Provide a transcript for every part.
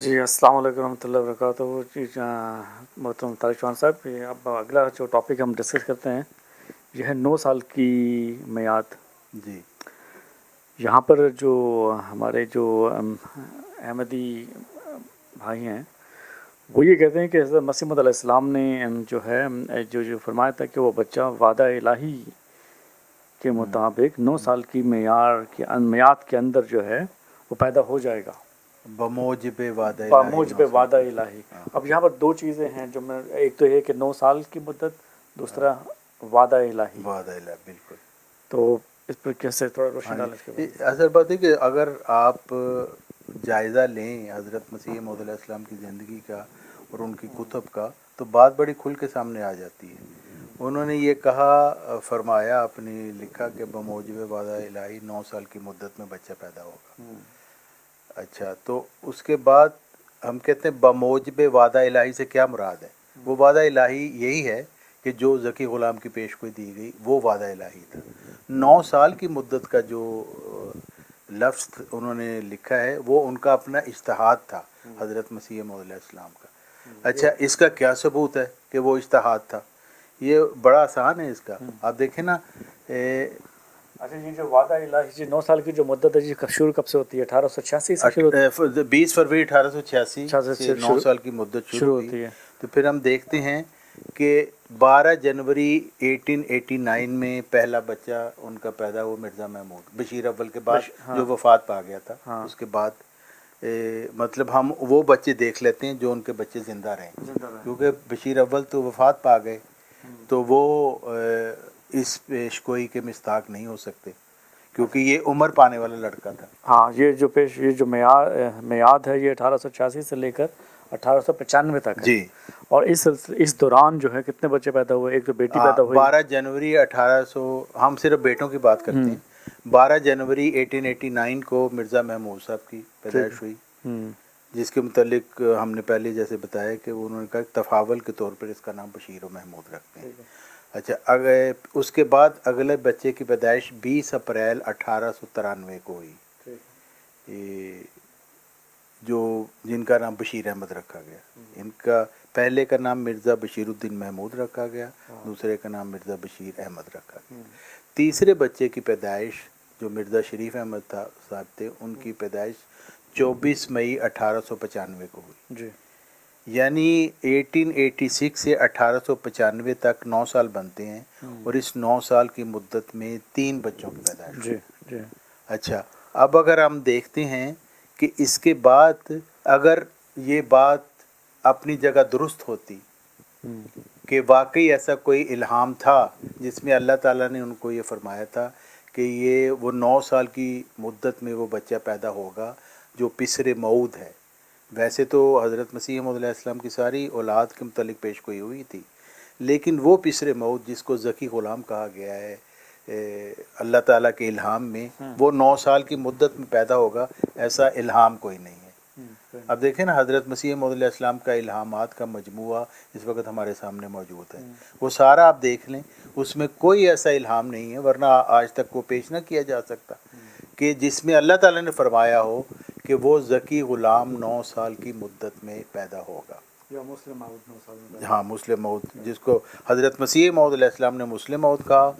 جی السلام علیکم ورحمۃ اللہ وبرکاتہ. جی محترم طارق چوہان صاحب، اب اگلا جو ٹاپک ہم ڈسکس کرتے ہیں یہ ہے 9 سال کی میعاد. جی یہاں پر جو ہمارے جو احمدی بھائی ہیں وہ یہ کہتے ہیں کہ حضرت مسیح علیہ السلام نے جو ہے جو فرمایا تھا کہ وہ بچہ وعدہ الہی کے مطابق 9 سال کی میعاد کے اندر جو ہے وہ پیدا ہو جائے گا بموجب وعدہ الہی. بموجب وعدہ الہی. اب یہاں پر دو چیزیں ہیں جو میں، ایک تو یہ کہ 9 سال کی مدت، دوسرا وعدہ الہی. وعدہ الہی بالکل. تو اس پر کیسے تھوڑا روشنی ڈالیں اس کے بارے میں. اصل بات ہے کہ اگر آپ جائزہ لیں حضرت مسیح موعود علیہ السلام کی زندگی کا اور ان کی کتب کا، تو بات بڑی کھل کے سامنے آ جاتی ہے. انہوں نے یہ کہا، فرمایا، اپنی لکھا کہ بموجب وعدہ الہی 9 سال کی مدت میں بچہ پیدا ہوگا. اچھا، تو اس کے بعد ہم کہتے ہیں بموجب وعدہ الہی سے کیا مراد ہے؟ وہ وعدہ الہی یہی ہے کہ جو ذکی غلام کی پیشگوئی دی گئی وہ وعدہ الہی تھا. 9 سال کی مدت کا جو لفظ انہوں نے لکھا ہے وہ ان کا اپنا اجتہاد تھا حضرت مسیح موعود علیہ السلام کا. اچھا، اس کا کیا ثبوت ہے کہ وہ اجتہاد تھا؟ یہ بڑا آسان ہے اس کا. آپ دیکھیں نا. اچھا، یہ جو وعدہ الہی جی 9 سال کی جو مدت ہے جی شروع کب سے ہوتی ہے؟ 1886 سے شروع ہوتی ہے. 20 فروری 1886 سے 9 سال کی مدت شروع ہوئی ہے. تو پھر ہم دیکھتے ہیں کہ 12 جنوری 1889 میں پہلا بچہ ان کا پیدا ہوا، مرزا محمود، بشیر اول کے بعد جو وفات پا گیا تھا. اس کے بعد مطلب ہم وہ بچے دیکھ لیتے ہیں جو ان کے بچے زندہ رہیں، کیونکہ بشیر اول تو وفات پا گئے تو وہ اس پیشگوئی کے مصداق نہیں ہو سکتے، کیونکہ یہ عمر پانے والا لڑکا تھا. ہاں، یہ جو میعاد ہے یہ 1886 سے لے کر 1895 تک ہے. جی. اور اس دوران جو ہے کتنے بچے پیدا ہوئے؟ ایک تو بیٹی پیدا ہوئی 12 جنوری 1800، ہم صرف بیٹوں کی بات کرتے ہیں. 12 جنوری 1889 کو مرزا محمود صاحب کی پیدائش ہوئی، جس کے متعلق ہم نے پہلے جیسے بتایا کہ انہوں نے کہا تفاول کے طور پر اس کا نام بشیر و محمود رکھتے ہیں. اچھا، اس کے بعد اگلے بچے کی پیدائش 20 اپریل 1893 کو ہوئی، جو جن کا نام بشیر احمد رکھا گیا. ان کا پہلے کا نام مرزا بشیر الدین محمود رکھا گیا، دوسرے کا نام مرزا بشیر احمد رکھا گیا. تیسرے بچے کی پیدائش جو مرزا شریف احمد صاحب تھے، ان کی پیدائش 24 مئی 1895 کو ہوئی. یعنی 1886 سے 1895 تک 9 سال بنتے ہیں، اور اس 9 سال کی مدت میں 3 بچوں کی پیدائش ہوئی. اچھا، اب اگر ہم دیکھتے ہیں کہ اس کے بعد اگر یہ بات اپنی جگہ درست ہوتی کہ واقعی ایسا کوئی الہام تھا جس میں اللہ تعالیٰ نے ان کو یہ فرمایا تھا کہ یہ وہ 9 سال کی مدت میں وہ بچہ پیدا ہوگا جو پسر موعود ہے. ویسے تو حضرت مسیح موعود علیہ السلام کی ساری اولاد کے متعلق پیشگوئی ہوئی تھی، لیکن وہ پسر موعود جس کو ذکی غلام کہا گیا ہے اللہ تعالیٰ کے الہام میں، وہ 9 سال کی مدت میں پیدا ہوگا، ایسا الہام کوئی نہیں ہے. اب دیکھیں نا، حضرت مسیح موعود علیہ السلام کا الہامات کا مجموعہ اس وقت ہمارے سامنے موجود ہے. وہ سارا آپ دیکھ لیں، اس میں کوئی ایسا الہام نہیں ہے، ورنہ آج تک وہ پیش نہ کیا جا سکتا کہ جس میں اللہ تعالیٰ نے فرمایا ہو کہ وہ ذکی غلام 9 سال کی مدت میں پیدا ہوگا. ہاں، مسلم موعود، جس کو حضرت مسیح موعود علیہ السلام نے مسلم موعود کہا.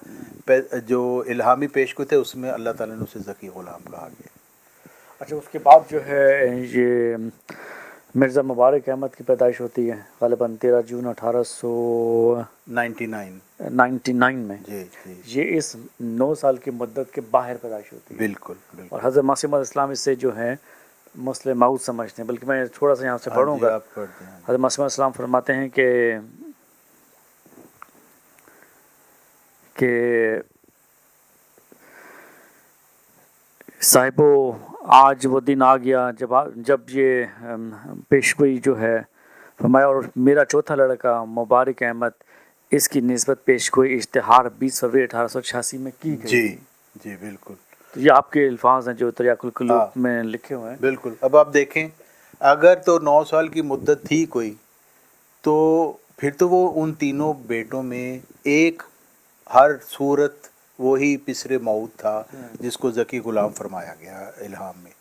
جو الہامی پیشگوئی تھے اس میں اللہ تعالیٰ نے اسے ذکی غلام کہا گیا. اچھا، اس کے بعد جو ہے یہ مرزا مبارک احمد کی پیدائش ہوتی ہے غالباً 13 جون 1899 میں. یہ اس 9 سال کی مدت کے باہر پیدائش ہوتی ہے. بالکل. اور حضرت مسیح علیہ السلام اس سے جو ہے مصلح موعود سمجھتے ہیں. بلکہ میں تھوڑا سا یہاں سے پڑھوں گا. حضرت مسیح علیہ السلام فرماتے ہیں کہ صاحبو، آج وہ دن آ گیا جب یہ پیشگوئی جو ہے فرمایا، اور میرا چوتھا لڑکا مبارک احمد، اس کی نسبت پیشگوئی اشتہار 20 فروری 1886 میں کی گئی. جی بالکل. یہ آپ کے الفاظ ہیں جو تریاق القلوب میں لکھے ہوئے ہیں. بالکل. اب آپ دیکھیں، اگر تو 9 سال کی مدت تھی کوئی، تو پھر تو وہ ان تینوں بیٹوں میں ایک ہر صورت وہی پسر موعود تھا جس کو ذکی غلام فرمایا گیا الہام میں.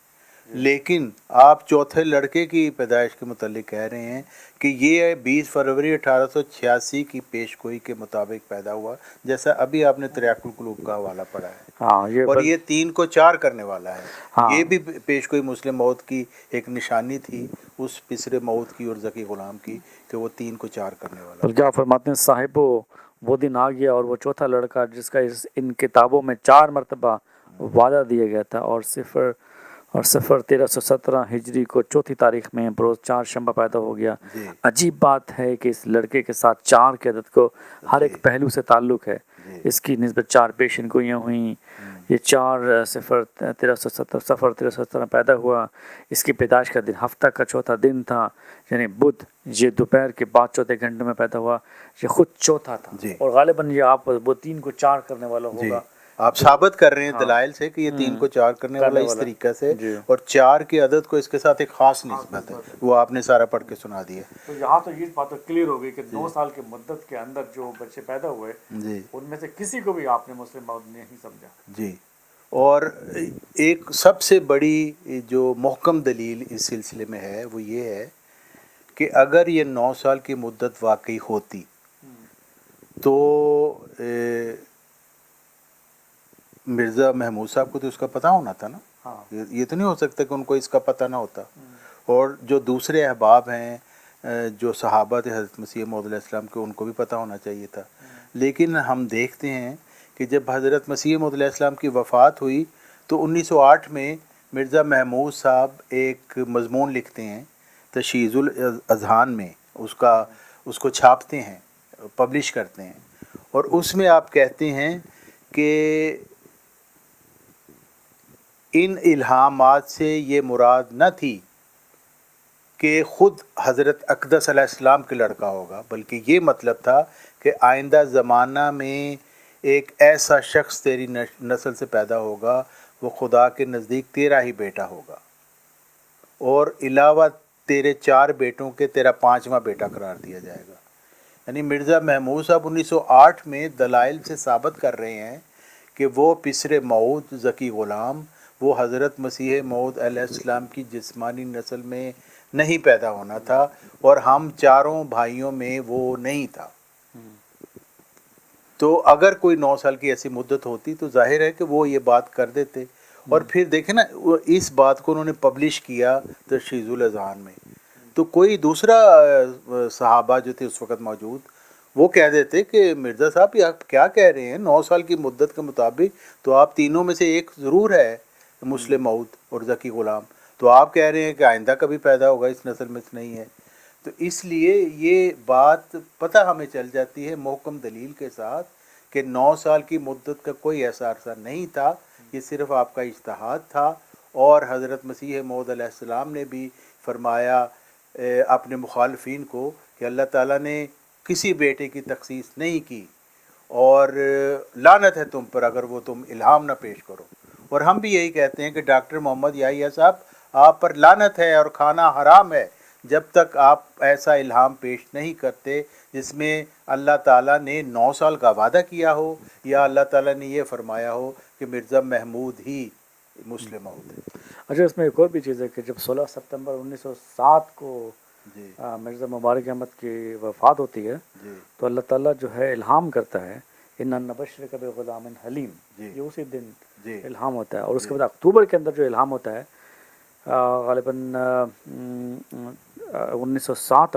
لیکن آپ چوتھے لڑکے کی پیدائش کے متعلق کہہ رہے ہیں کہ یہ 20 فروری 1886 کی پیشگوئی کے مطابق پیدا ہوا، جیسا ابھی آپ نے تریاق القلوب کا حوالہ پڑھا ہے، اور یہ 3 کو 4 کرنے والا ہے۔ یہ بھی پیشگوئی مسلم موعود کی ایک نشانی تھی، اس پسرے موعود کی اور ذکی غلام کی، کہ وہ 3 کو 4 کرنے والا۔ بلکہ آپ فرماتے ہیں صاحب وہ دن آ گیا اور وہ چوتھا لڑکا جس کا ان کتابوں میں 4 مرتبہ وعدہ دیا گیا تھا، اور صفر 1317 ہجری کو چوتھی تاریخ میں بروز 4 شنبہ پیدا ہو گیا۔ عجیب بات ہے کہ اس لڑکے کے ساتھ 4 کی عدد کو ہر ایک پہلو سے تعلق ہے، اس کی نسبت 4 پیشن گوئیاں ہوئیں، یہ 4 صفر 1317 پیدا ہوا، اس کی پیدائش کا دن ہفتہ کا چوتھا دن تھا، یعنی بدھ، یہ دوپہر کے بعد چوتھے گھنٹے میں پیدا ہوا، یہ خود چوتھا تھا، اور غالباً یہ آپ وہ 3 کو 4 کرنے والا ہوگا۔ آپ ثابت کر رہے ہیں دلائل سے کہ یہ 3 کو 4 کرنے والا اس طریقہ سے، اور 4 کی عدد کو اس کے ساتھ ایک خاص نسبت ہے، وہ آپ نے سارا پڑھ کے سنا دیا۔ تو یہاں تو یہ بات کلیئر ہو گئی کہ 9 سال کے مدت کے اندر جو بچے پیدا ہوئے ان میں سے کسی کو بھی آپ نے مسلم موعود نہیں سمجھا۔ جی، اور ایک سب سے بڑی جو محکم دلیل اس سلسلے میں ہے وہ یہ ہے کہ اگر یہ 9 سال کی مدت واقعی ہوتی تو مرزا محمود صاحب کو تو اس کا پتہ ہونا تھا نا، یہ تو نہیں ہو سکتا کہ ان کو اس کا پتہ نہ ہوتا، اور جو دوسرے احباب ہیں جو صحابہ تھے حضرت مسیح موعود علیہ السلام کے، ان کو بھی پتہ ہونا چاہیے تھا۔ لیکن ہم دیکھتے ہیں کہ جب حضرت مسیح موعود علیہ السلام کی وفات ہوئی تو 1908 میں مرزا محمود صاحب ایک مضمون لکھتے ہیں تشییع الاذہان میں، اس کو چھاپتے ہیں، پبلش کرتے ہیں، اور اس میں آپ کہتے ہیں کہ ان الہامات سے یہ مراد نہ تھی کہ خود حضرت اقدس علیہ السلام کے لڑکا ہوگا، بلکہ یہ مطلب تھا کہ آئندہ زمانہ میں ایک ایسا شخص تیری نسل سے پیدا ہوگا، وہ خدا کے نزدیک تیرا ہی بیٹا ہوگا، اور علاوہ تیرے 4 بیٹوں کے تیرا 5واں بیٹا قرار دیا جائے گا۔ یعنی مرزا محمود صاحب 1908 میں دلائل سے ثابت کر رہے ہیں کہ وہ پسر موعود ذکی غلام، وہ حضرت مسیح موعود علیہ السلام کی جسمانی نسل میں نہیں پیدا ہونا تھا، اور ہم 4 بھائیوں میں وہ نہیں تھا۔ تو اگر کوئی 9 سال کی ایسی مدت ہوتی تو ظاہر ہے کہ وہ یہ بات کر دیتے، اور پھر دیکھیں نا اس بات کو انہوں نے پبلش کیا تشییع الاذہان میں، تو کوئی دوسرا صحابہ جو تھے اس وقت موجود وہ کہہ دیتے کہ مرزا صاحب یہ آپ کیا کہہ رہے ہیں، 9 سال کی مدت کے مطابق تو آپ تینوں میں سے ایک ضرور ہے مسلم موعود اور ذکی غلام، تو آپ کہہ رہے ہیں کہ آئندہ کبھی پیدا ہوگا، اس نسل میں سے نہیں ہے۔ تو اس لیے یہ بات پتہ ہمیں چل جاتی ہے محکم دلیل کے ساتھ کہ 9 سال کی مدت کا کوئی ایسا عرصہ نہیں تھا، یہ صرف آپ کا اجتہاد تھا، اور حضرت مسیح موعود علیہ السلام نے بھی فرمایا اپنے مخالفین کو کہ اللہ تعالیٰ نے کسی بیٹے کی تخصیص نہیں کی، اور لعنت ہے تم پر اگر وہ تم الہام نہ پیش کرو۔ اور ہم بھی یہی کہتے ہیں کہ ڈاکٹر محمد یحییٰ صاحب آپ پر لعنت ہے اور کھانا حرام ہے جب تک آپ ایسا الہام پیش نہیں کرتے جس میں اللہ تعالیٰ نے 9 سال کا وعدہ کیا ہو، یا اللہ تعالیٰ نے یہ فرمایا ہو کہ مرزا محمود ہی مسلم موعود ہے۔ اچھا، اس میں ایک اور بھی چیز ہے کہ جب 16 ستمبر 1907 کو مرزا مبارک احمد کی وفات ہوتی ہے تو اللہ تعالیٰ جو ہے الہام کرتا ہے اِنَّا نُبَشِّرُکَ بِغُلَامٍ حلیم، یہ اسی دن الہام ہوتا ہے، اور اس کے بعد اکتوبر کے اندر جو الہام ہوتا ہے غالباً 1907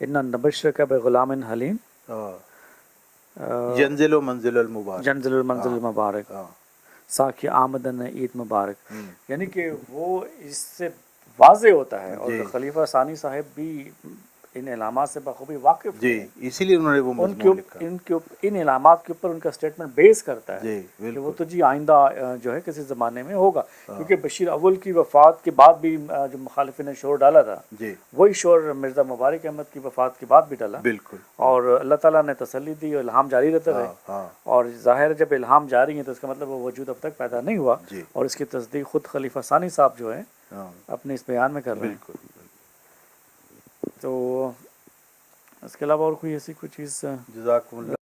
اِنَّا نُبَشِّرُکَ بِغُلَامٍ حلیم ینزل منزل المبارک، ساکھی آمدن عید مبارک، یعنی کہ وہ اس سے واضح ہوتا ہے، اور خلیفہ ثانی صاحب بھی ان علامات سے بخوبی واقف جی، اسی لیے انہوں نے وہ مضمون لکھا، ان علامات کے اوپر ان کا سٹیٹمنٹ بیس کرتا ہے کہ وہ تو جی آئندہ جو ہے کسی زمانے میں ہوگا، کیونکہ بشیر اول کی وفات کے بعد بھی جو مخالفین نے شور ڈالا تھا وہی شور مرزا مبارک احمد کی وفات کے بعد بھی ڈالا، بالکل، اور اللہ تعالیٰ نے تسلی دی اور الہام جاری رہتا رہے، اور ظاہر جب الہام جاری ہے تو اس کا مطلب وہ وجود اب تک پیدا نہیں ہوا، اور اس کی تصدیق خود خلیفہ ثانی صاحب جو ہے اپنے اس بیان میں کر رہے ہیں۔ تو اس کے علاوہ اور کوئی ایسی کوئی چیز؟ جزاکم اللہ۔